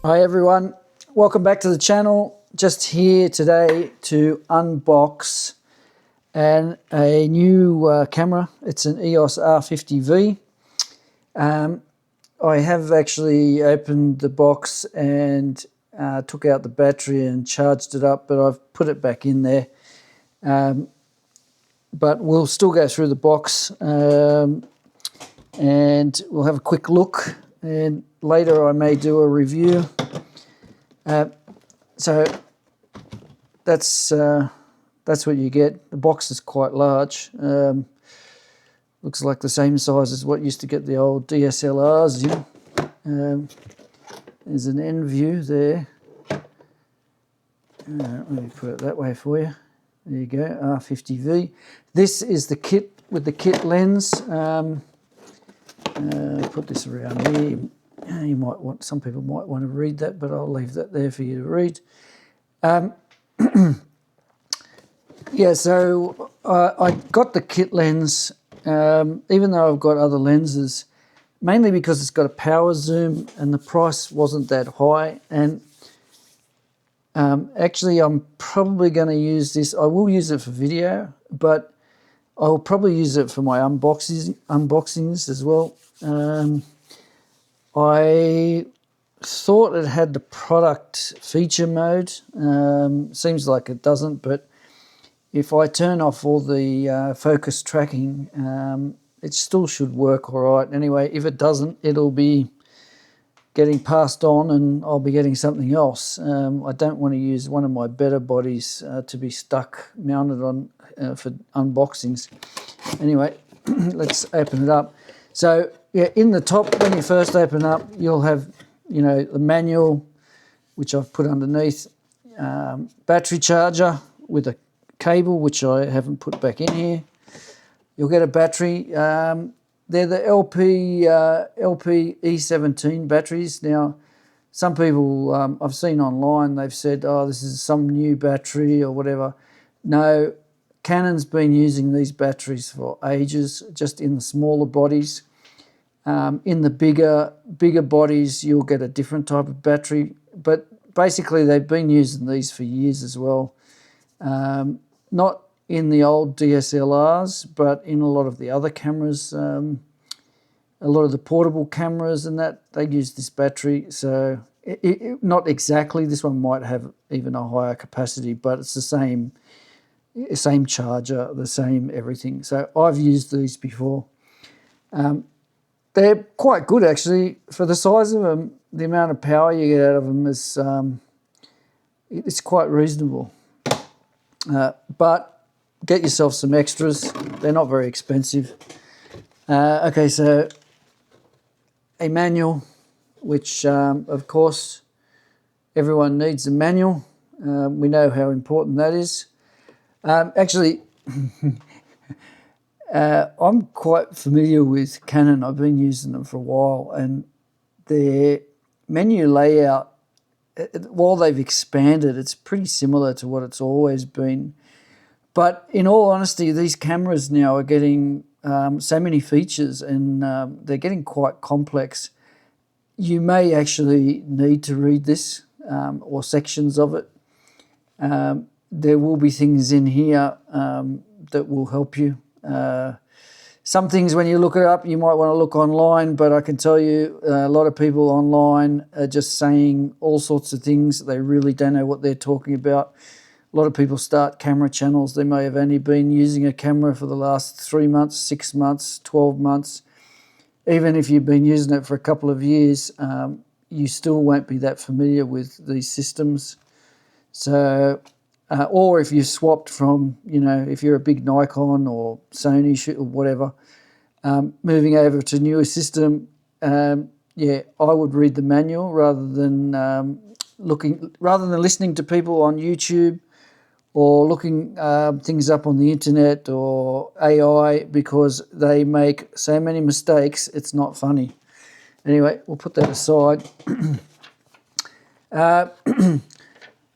Hi everyone, welcome back to the channel. Just here today to unbox a new camera. It's an EOS R50V. I have actually opened the box and took out the battery and charged it up, but I've put it back in there. But we'll still go through the box and we'll have a quick look, and later I may do a review. So that's what you get. The box is quite large. Looks like the same size as what used to get the old DSLRs in. There's an end view there. Let me put it that way for you. There you go, R50V. This is the kit with the kit lens. Put this around here. You might want, some people might want to read that, but I'll leave that there for you to read. Yeah, so I got the kit lens, even though I've got other lenses, mainly because it's got a power zoom and the price wasn't that high. And actually, I'm probably going to use this. I will use it for video, but I'll probably use it for my unboxings as well. I thought it had the product feature mode. Seems like it doesn't, but if I turn off all the focus tracking, it still should work all right. Anyway, if it doesn't, it'll be getting passed on and I'll be getting something else. I don't want to use one of my better bodies to be stuck mounted on for unboxings. Anyway, let's open it up. So yeah, in the top, when you first open up, you'll have, you know, the manual, which I've put underneath, battery charger with a cable, which I haven't put back in here. You'll get a battery. They're the LP-E17 batteries. Now, some people I've seen online, they've said, oh, this is some new battery or whatever. No, Canon's been using these batteries for ages, just in the smaller bodies. In the bigger bodies, you'll get a different type of battery. But basically, they've been using these for years as well. Not in the old DSLRs, but in a lot of the other cameras, a lot of the portable cameras and that, they use this battery. So not exactly, this one might have even a higher capacity, but it's the same charger, the same everything. So I've used these before. They're quite good actually for the size of them. The amount of power you get out of them is it's quite reasonable. But get yourself some extras. They're not very expensive. Okay, so a manual, which of course everyone needs a manual. We know how important that is. Actually, I'm quite familiar with Canon. I've been using them for a while, and their menu layout, while they've expanded, it's pretty similar to what it's always been. But in all honesty, these cameras now are getting so many features, and they're getting quite complex. You may actually need to read this or sections of it. There will be things in here that will help you. Some things, when you look it up, you might want to look online, but I can tell you a lot of people online are just saying all sorts of things. They really don't know what they're talking about. A lot of people start camera channels. They may have only been using a camera for the last 3 months, 6 months, 12 months. Even if you've been using it for a couple of years, you still won't be that familiar with these systems. So, or if you swapped from, you know, if you're a big Nikon or Sony or whatever, moving over to newer system, yeah, I would read the manual rather than listening to people on YouTube or looking things up on the internet or AI, because they make so many mistakes, it's not funny. Anyway, we'll put that aside.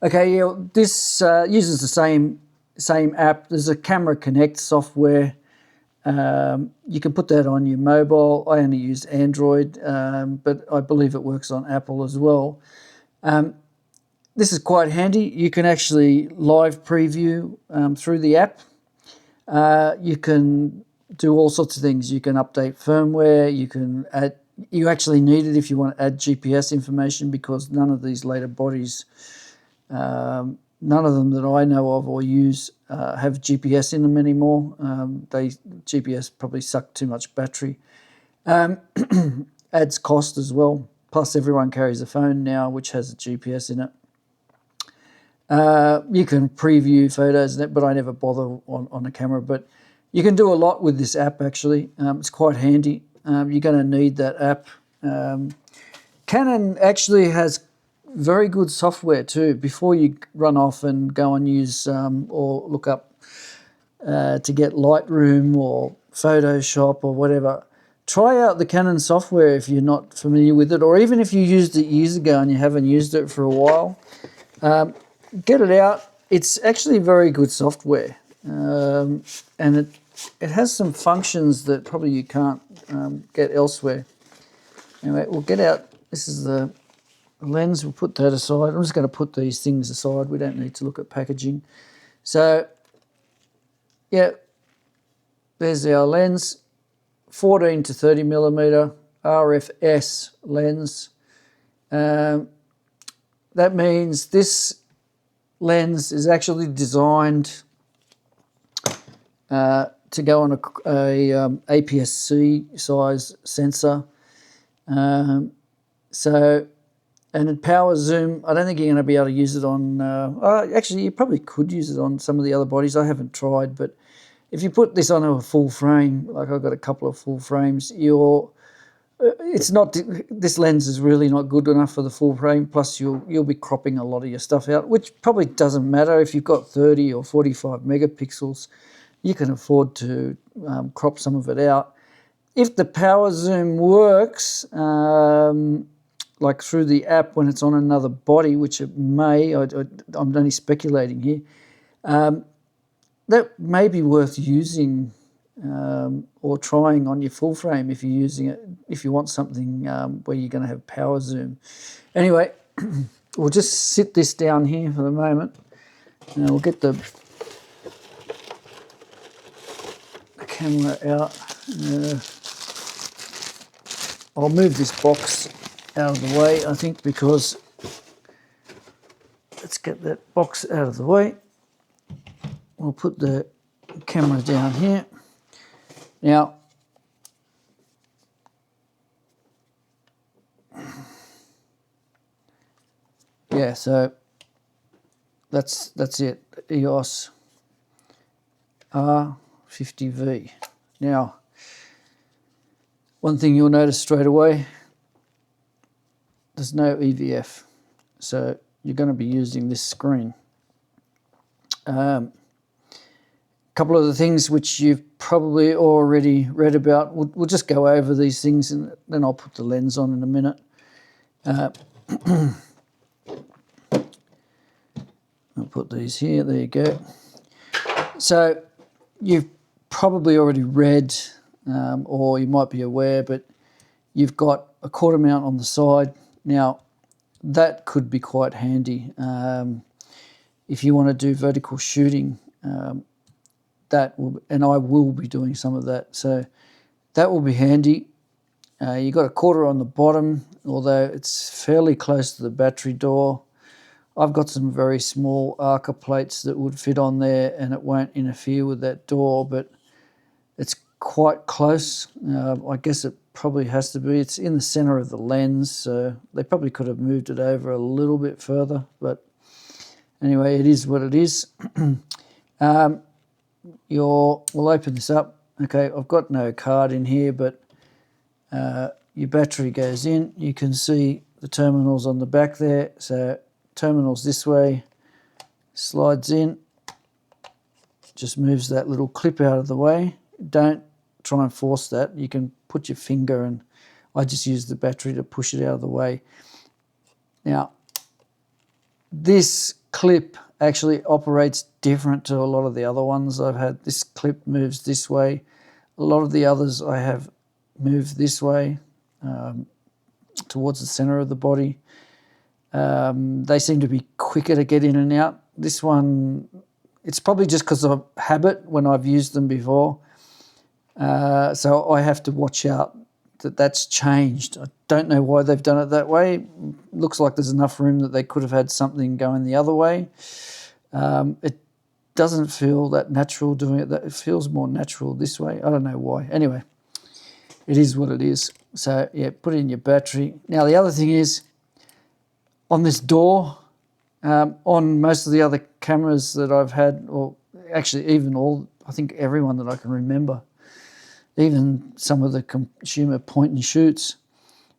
Okay, yeah, this uses the same app. There's a Camera Connect software. You can put that on your mobile. I only use Android, but I believe it works on Apple as well. This is quite handy. You can actually live preview through the app. You can do all sorts of things. You can update firmware. You can add. You actually need it if you want to add GPS information, because none of these later bodies, none of them that I know of or use, have GPS in them anymore. GPS probably suck too much battery. Adds cost as well. Plus, everyone carries a phone now which has a GPS in it. You can preview photos in it, but I never bother on a camera. But you can do a lot with this app, actually. It's quite handy. You're going to need that app. Canon actually has very good software too. Before you run off and go and use or look up to get Lightroom or Photoshop or whatever, try out the Canon software if you're not familiar with it, or even if you used it years ago and you haven't used it for a while. Get it out. It's actually very good software, and it has some functions that probably you can't get elsewhere. Anyway, we'll get out. This is the lens. We'll put that aside. I'm just going to put these things aside. We don't need to look at packaging. So, yeah, there's our lens, 14 to 30 millimeter RFS lens. That means this lens is actually designed to go on a APS-C size sensor. And in power zoom, I don't think you're going to be able to use it on, actually you probably could use it on some of the other bodies. I haven't tried, but if you put this on a full frame, like I've got a couple of full frames, this lens is really not good enough for the full frame. Plus you'll be cropping a lot of your stuff out, which probably doesn't matter. If you've got 30 or 45 megapixels, you can afford to crop some of it out. If the power zoom works, like through the app when it's on another body, which it may, I'm only speculating here, that may be worth using or trying on your full frame if you're using it, if you want something where you're going to have power zoom. Anyway, we'll just sit this down here for the moment, and we'll get the camera out. I'll move this box out of the way, I think, because let's get that box out of the way. We'll put the camera down here. Now, yeah, so that's it, EOS R50V. Now, one thing you'll notice straight away, there's no EVF, so you're going to be using this screen. A couple of the things which you've probably already read about, we'll just go over these things and then I'll put the lens on in a minute. I'll put these here, there you go. So you've probably already read, or you might be aware, but you've got a quarter mount on the side. Now, that could be quite handy if you want to do vertical shooting. And I will be doing some of that, so that will be handy. You've got a quarter on the bottom, although it's fairly close to the battery door. I've got some very small Arca plates that would fit on there and it won't interfere with that door, but it's quite close. I guess it probably has to be. It's in the center of the lens, so they probably could have moved it over a little bit further, but anyway, it is what it is. We'll open this up. Okay, I've got no card in here, but your battery goes in. You can see the terminals on the back there. So terminals this way, slides in, just moves that little clip out of the way. Don't try and force that. You can put your finger, and I just use the battery to push it out of the way. Now, this clip actually operates different to a lot of the other ones I've had. This clip moves this way. A lot of the others I have moved this way towards the center of the body. They seem to be quicker to get in and out. This one, it's probably just because of habit when I've used them before. So I have to watch out that that's changed. I don't know why they've done it that way. Looks like there's enough room that they could have had something going the other way. It doesn't feel that natural doing it. It feels more natural this way. I don't know why. Anyway, it is what it is. So yeah, put in your battery. Now the other thing is, on this door, on most of the other cameras that I've had, or actually even all, I think everyone that I can remember, even some of the consumer point and shoots,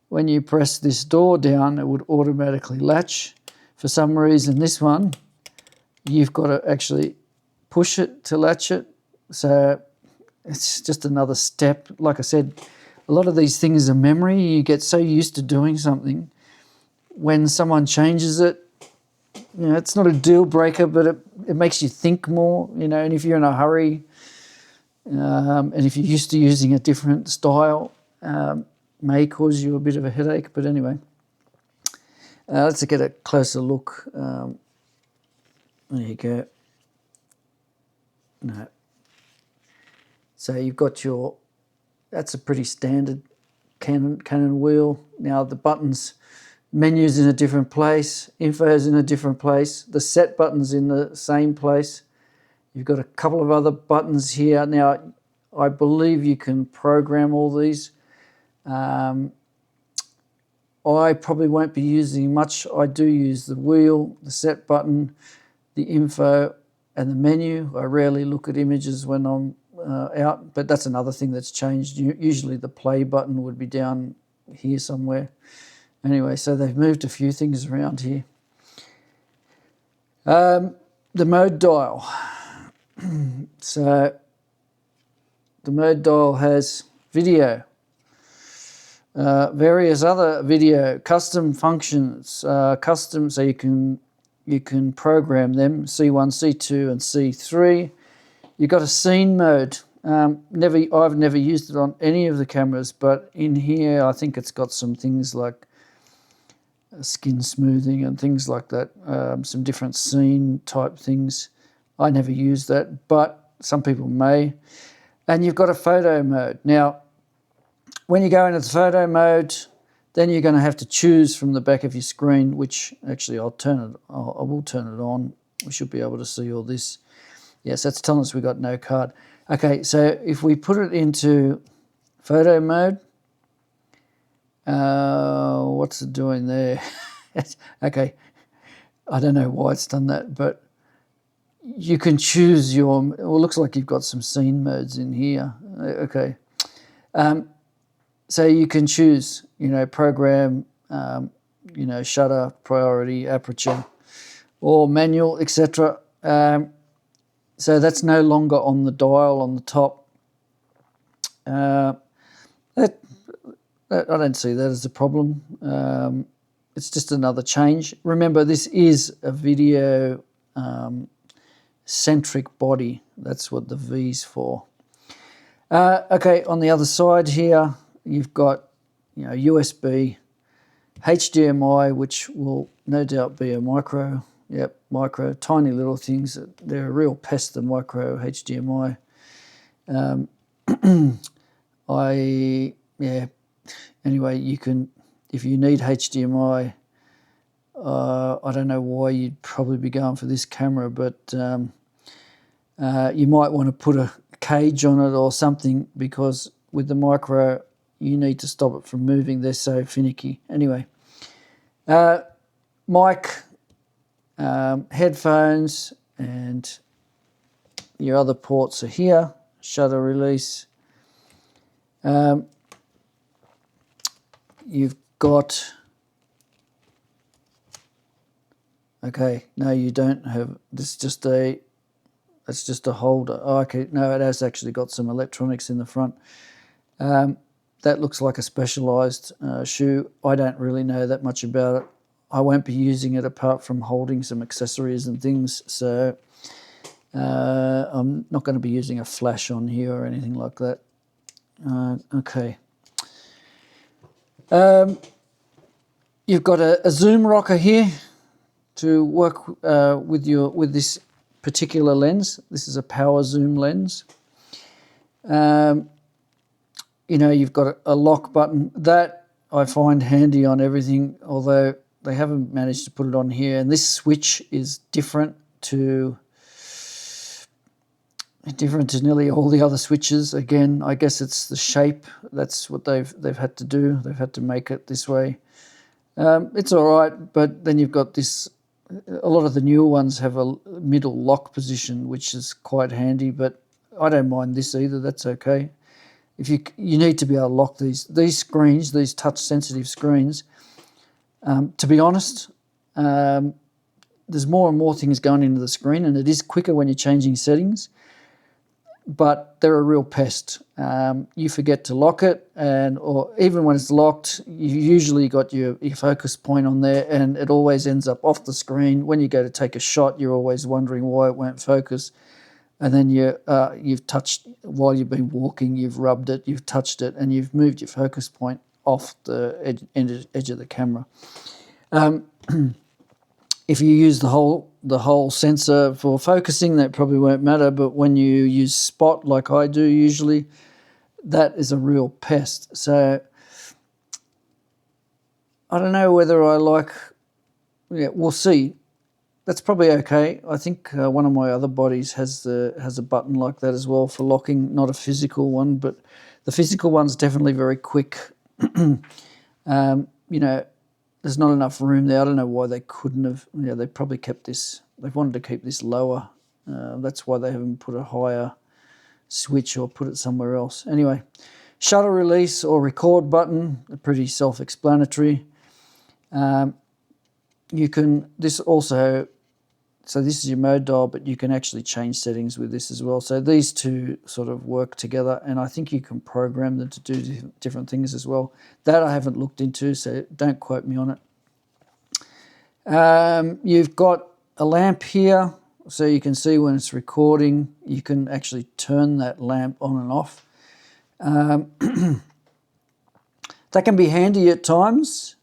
when you press this door down, it would automatically latch. For some reason, this one, you've got to actually push it to latch it. So it's just another step. Like I said, a lot of these things are memory. You get so used to doing something. When someone changes it, you know, it's not a deal breaker, but it makes you think more, you know, and if you're in a hurry, and if you're used to using a different style, may cause you a bit of a headache. But anyway, let's get a closer look. There you go. No. So you've got your, that's a pretty standard Canon wheel. Now the buttons, menu's in a different place, info's in a different place, the set button's in the same place. You've got a couple of other buttons here. Now, I believe you can program all these. I probably won't be using much. I do use the wheel, the set button, the info, and the menu. I rarely look at images when I'm out, but that's another thing that's changed. Usually the play button would be down here somewhere. Anyway, so they've moved a few things around here. The mode dial. So the mode dial has video, various other video, custom functions, custom, so you can program them, C1, C2 and C3. You've got a scene mode. I've never used it on any of the cameras, but in here I think it's got some things like skin smoothing and things like that, some different scene type things. I never use that, but some people may. And you've got a photo mode. Now, when you go into the photo mode, then you're going to have to choose from the back of your screen, which actually I will turn it on. We should be able to see all this. Yes, that's telling us we got no card. Okay, so if we put it into photo mode, what's it doing there? Okay, I don't know why it's done that, but you can choose your, well, it looks like you've got some scene modes in here. Okay. So you can choose, you know, program, you know, shutter, priority, aperture, or manual, etc. So that's no longer on the dial on the top. I don't see that as a problem. It's just another change. Remember, this is a video centric body. That's what the V's for. Okay, on the other side here, you've got, you know, USB, HDMI, which will no doubt be a micro. Yep, micro, tiny little things. They're a real pest, the micro HDMI. Anyway, you can, if you need HDMI, I don't know why you'd probably be going for this camera, but you might want to put a cage on it or something, because with the micro, you need to stop it from moving. They're so finicky. Anyway, mic, headphones, and your other ports are here. Shutter release. You've got, okay, no, you don't have, this is just a, it's just a holder. Oh, okay, no, it has actually got some electronics in the front. That looks like a specialised shoe. I don't really know that much about it. I won't be using it apart from holding some accessories and things, so I'm not going to be using a flash on here or anything like that. Okay. You've got a zoom rocker here to work with this particular lens. This is a power zoom lens. You know, you've got a lock button. That I find handy on everything, although they haven't managed to put it on here. And this switch is different to nearly all the other switches. Again, I guess it's the shape. That's what they've had to do. They've had to make it this way. It's all right, but then you've got this. A lot of the newer ones have a middle lock position, which is quite handy, but I don't mind this either. That's okay. If you need to be able to lock these screens, these touch sensitive screens. To be honest, there's more and more things going into the screen, and it is quicker when you're changing settings. But they're a real pest. You forget to lock it, or even when it's locked, you usually got your focus point on there, and it always ends up off the screen. When you go to take a shot, you're always wondering why it won't focus. And then you've touched, while you've been walking, you've rubbed it, you've touched it, and you've moved your focus point off the edge of the camera. If you use the whole sensor for focusing, that probably won't matter. But when you use spot, like I do usually, that is a real pest. So I don't know whether I like. Yeah, we'll see. That's probably okay. I think one of my other bodies has a button like that as well for locking, not a physical one, but the physical one's definitely very quick. You know, there's not enough room there. I don't know why they couldn't have. Yeah, they probably kept this. They wanted to keep this lower. That's why they haven't put a higher switch or put it somewhere else. Anyway, shutter release or record button, pretty self-explanatory. You can, this also, so this is your mode dial, but you can actually change settings with this as well. So these two sort of work together, and I think you can program them to do different things as well. That I haven't looked into, so don't quote me on it. You've got a lamp here, so you can see when it's recording. You can actually turn that lamp on and off. That can be handy at times.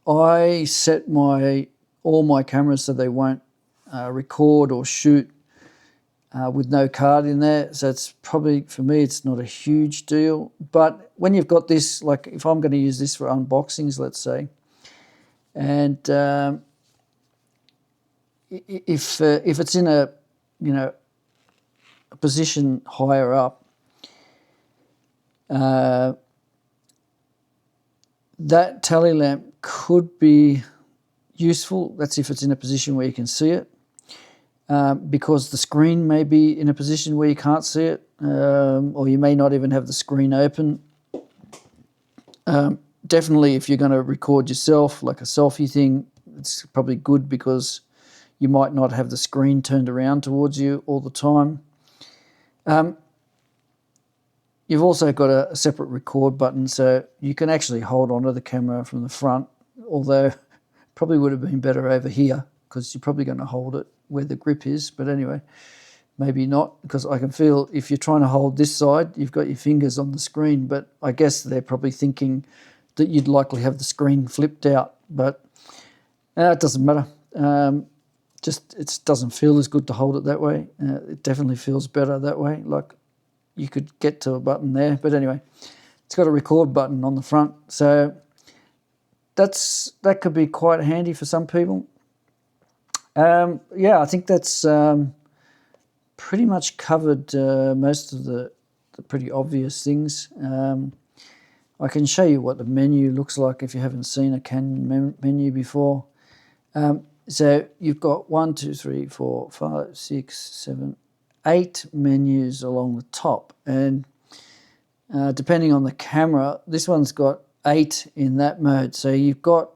I set all my cameras so they won't record or shoot with no card in there. So it's probably, for me, it's not a huge deal. But when you've got this, like if I'm going to use this for unboxings, let's say, and if it's in a position higher up, that tally lamp could be useful. That's if it's in a position where you can see it, because the screen may be in a position where you can't see it, or you may not even have the screen open. Definitely if you're going to record yourself, like a selfie thing, it's probably good because you might not have the screen turned around towards you all the time. You've also got a separate record button, so you can actually hold onto the camera from the front, although probably would have been better over here because you're probably going to hold it where the grip is. But anyway, maybe not, because I can feel if you're trying to hold this side, you've got your fingers on the screen, but I guess they're probably thinking that you'd likely have the screen flipped out, but it doesn't matter. Just it doesn't feel as good to hold it that way. It definitely feels better that way, like you could get to a button there. But anyway, it's got a record button on the front, so that could be quite handy for some people. Yeah, I think that's pretty much covered most of the pretty obvious things. I can show you what the menu looks like if you haven't seen a Canon menu before. So you've got 1, 2, 3, 4, 5, 6, 7, 8 menus along the top, and depending on the camera, this one's got 8 in that mode. So you've got,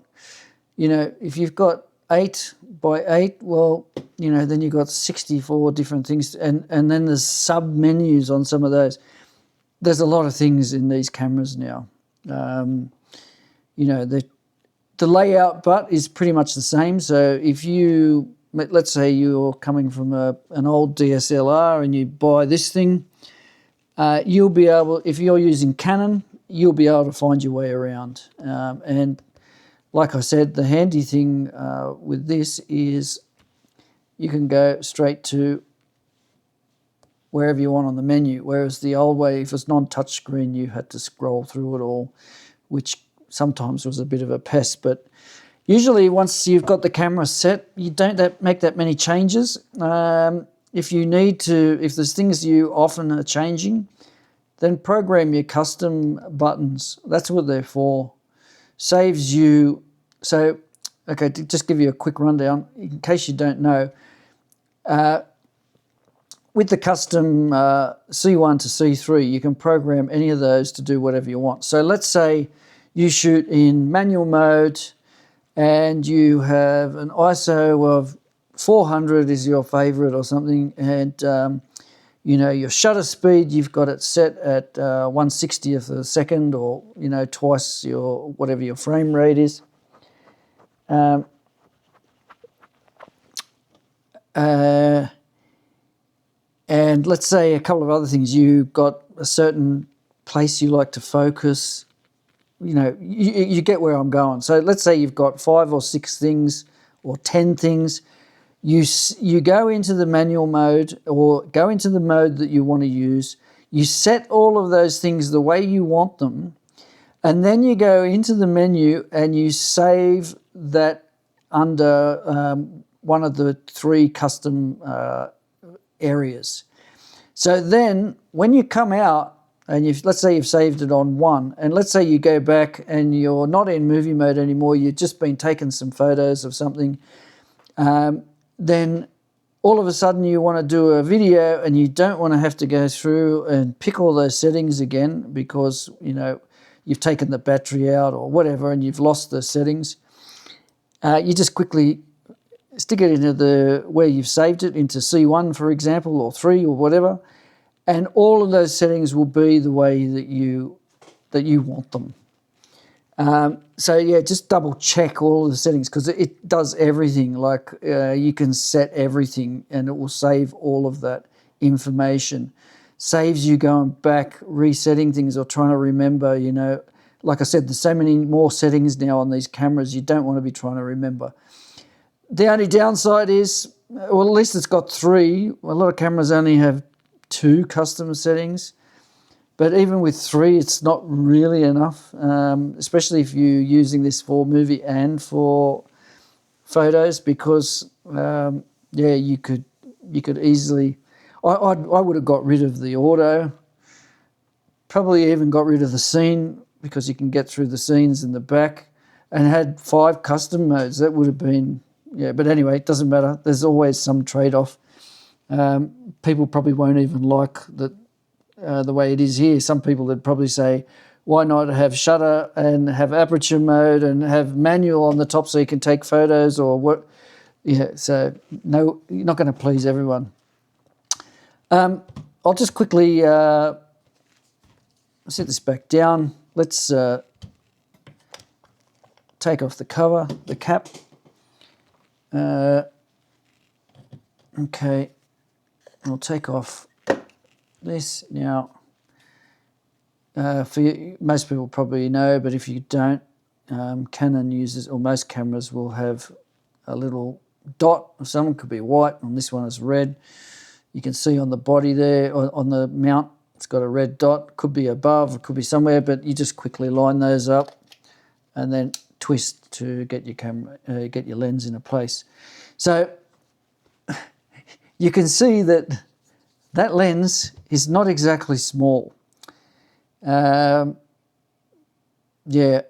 if you've got 8 by 8, well, then you've got 64 different things, and then there's sub menus on some of those. There's a lot of things in these cameras now. The layout but is pretty much the same. So if let's say you're coming from an old DSLR and you buy this thing, you'll be able, if you're using Canon, you'll be able to find your way around. And like I said, the handy thing with this is you can go straight to wherever you want on the menu, whereas the old way, if it's non-touch screen, you had to scroll through it all, which sometimes was a bit of a pest. But usually once you've got the camera set, you don't make that many changes. If you need to, if there's things you often are changing, then program your custom buttons. That's what they're for. Saves you. So, okay, to just give you a quick rundown, in case you don't know, with the custom C1 to C3, you can program any of those to do whatever you want. So let's say you shoot in manual mode and you have an ISO of 400 is your favorite or something, and you know, your shutter speed, you've got it set at 1/60th of a second, or, you know, twice your, whatever your frame rate is. And let's say a couple of other things. You've got a certain place you like to focus. You know, you get where I'm going. So let's say you've got 5 or 6 things or 10 things. You go into the manual mode or go into the mode that you want to use. You set all of those things the way you want them, and then you go into the menu and you save that under one of the 3 custom areas. So then when you come out and let's say you've saved it on 1, and let's say you go back and you're not in movie mode anymore, you've just been taking some photos of something, then all of a sudden you want to do a video and you don't want to have to go through and pick all those settings again because, you know, you've taken the battery out or whatever and you've lost the settings. You just quickly stick it into where you've saved it, into C1, for example, or 3 or whatever, and all of those settings will be the way that you want them. So yeah, just double check all of the settings, because it does everything. Like you can set everything and it will save all of that information. Saves you going back, resetting things or trying to remember, you know. Like I said, there's so many more settings now on these cameras, you don't want to be trying to remember. The only downside is, well, at least it's got 3. A lot of cameras only have 2 custom settings. But even with 3, it's not really enough, especially if you're using this for movie and for photos, because, yeah, you could easily... I would have got rid of the auto, probably even got rid of the scene, because you can get through the scenes in the back, and had 5 custom modes. That would have been... Yeah, but anyway, it doesn't matter. There's always some trade-off. People probably won't even like that. The way it is here. Some people would probably say, why not have shutter and have aperture mode and have manual on the top so you can take photos or what? Yeah, so no, you're not going to please everyone. I'll just quickly set this back down. Let's take off the cover, the cap. Okay, I'll take off this now. For you, most people probably know, but if you don't, Canon uses, or most cameras will have a little dot. Some could be white, and this one is red. You can see on the body there, or on the mount, it's got a red dot. Could be above, it could be somewhere, but you just quickly line those up and then twist to get your camera, get your lens in a place. So you can see that that lens is not exactly small. Yeah,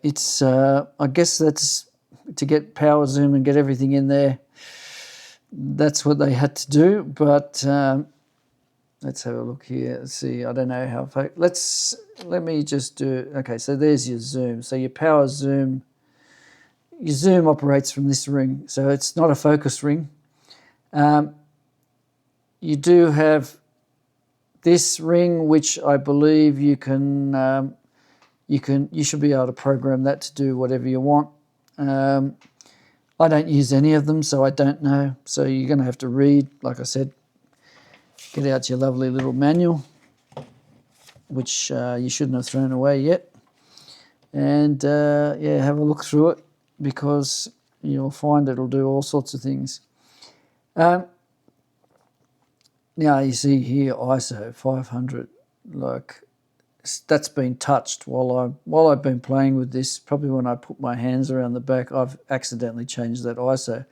it's, I guess that's to get power zoom and get everything in there. That's what they had to do, but let's have a look here. Let's see, I don't know how, let me just do, okay, so there's your zoom. So your power zoom, your zoom operates from this ring, so it's not a focus ring. You do have this ring, which I believe you should be able to program that to do whatever you want. I don't use any of them, so I don't know. So you're going to have to read, like I said, get out your lovely little manual, which you shouldn't have thrown away yet. and yeah, have a look through it, because you'll find it'll do all sorts of things. Now you see here ISO 500, like that's been touched while I've been playing with this. Probably when I put my hands around the back, I've accidentally changed that ISO,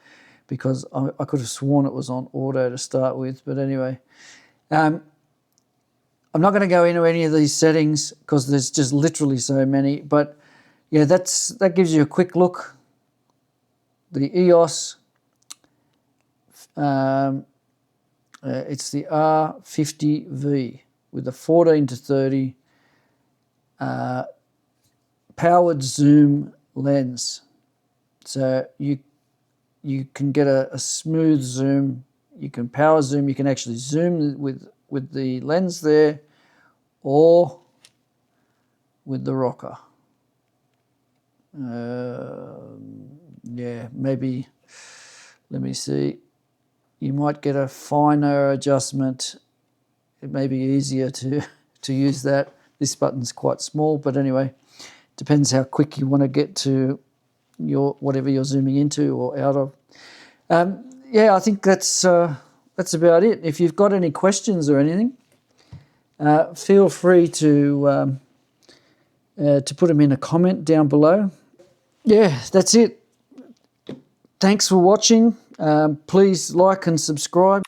because I could have sworn it was on auto to start with. But anyway, I'm not going to go into any of these settings because there's just literally so many. But yeah, that gives you a quick look. The EOS, it's the R50V with a 14-30 powered zoom lens. So you can get a smooth zoom. You can power zoom. You can actually zoom with the lens there, or with the rocker. Yeah, maybe, let me see. You might get a finer adjustment. It may be easier to use that. This button's quite small, but anyway, depends how quick you want to get to whatever you're zooming into or out of. Yeah, I think that's about it. If you've got any questions or anything, feel free to put them in a comment down below. Yeah, that's it. Thanks for watching. Please like and subscribe.